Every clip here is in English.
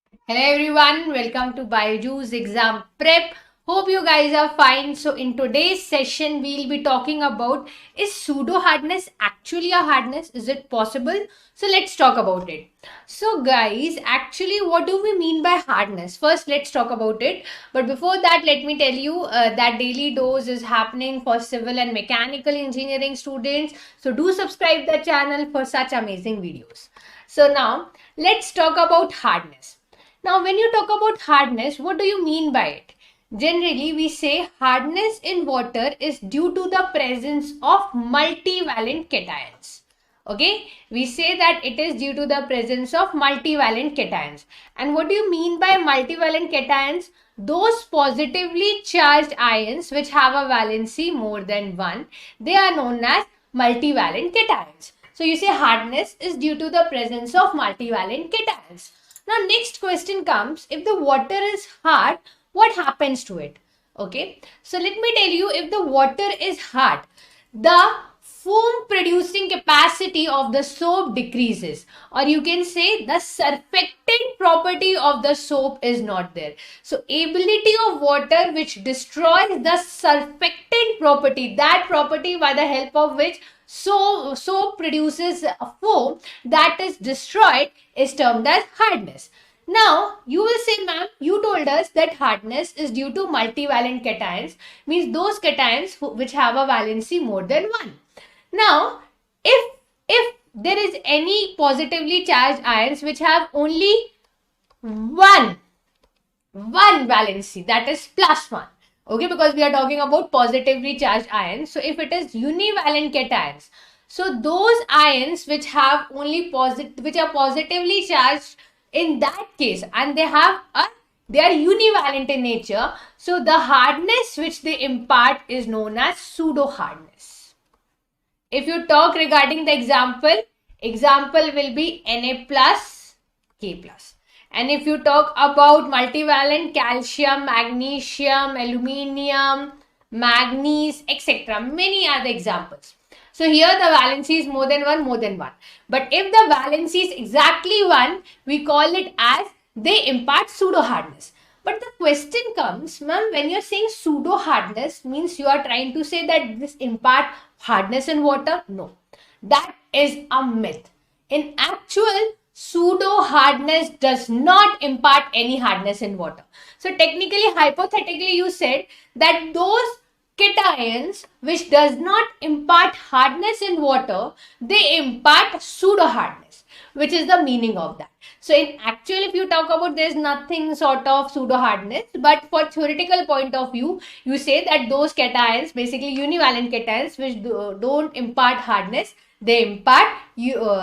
Hello everyone, welcome to BYJU'S Exam Prep. Hope you guys are fine. So in today's session, we'll be talking about, is pseudo-hardness actually a hardness? Is it possible? So let's talk about it. So guys, actually what do we mean by hardness? First, let's talk about it. But before that, let me tell you that daily dose is happening for civil and mechanical engineering students. So do subscribe the channel for such amazing videos. So now let's talk about hardness. Now, when you talk about hardness, what do you mean by it? Generally, we say hardness in water is due to the presence of multivalent cations. Okay, we say that it is due to the presence of multivalent cations. And what do you mean by multivalent cations? Those positively charged ions which have a valency more than 1, they are known as multivalent cations. So you say hardness is due to the presence of multivalent cations. Now, next question comes, if the water is hard, what happens to it? Okay, so let me tell you, if the water is hard, the foam producing capacity of the soap decreases, or you can say the surfactant property of the soap is not there. So ability of water which destroys the surfactant property, that property by the help of which soap produces a foam, that is destroyed, is termed as hardness. Now, you will say, ma'am, you told us that hardness is due to multivalent cations, means those cations which have a valency more than 1. Now, if there is any positively charged ions which have only one valency, that is +1. Okay, because we are talking about positively charged ions. So if it is univalent cations, so those ions which have only which are positively charged in that case, and they are univalent in nature, so the hardness which they impart is known as pseudo hardness. If you talk regarding the example will be Na plus K plus. And if you talk about multivalent calcium, magnesium, aluminium, manganese, etc., many other examples. So here the valency is more than 1. But if the valency is exactly 1, we call it as they impart pseudo hardness. But the question comes, ma'am, when you're saying pseudo hardness, means you are trying to say that this impart hardness in water? No, that is a myth. In actual, pseudo hardness does not impart any hardness in water. So technically, hypothetically, you said that those cations which does not impart hardness in water, they impart pseudo hardness, which is the meaning of that. So in actual, if you talk about, there's nothing sort of pseudo hardness, but for theoretical point of view, you say that those cations, basically univalent cations which don't impart hardness, they impart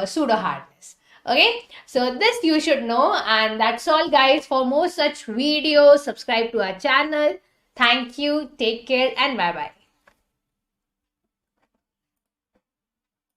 pseudo hardness. Okay, so this you should know, and that's all guys. For more such videos, subscribe to our channel. Thank you, take care, and bye bye.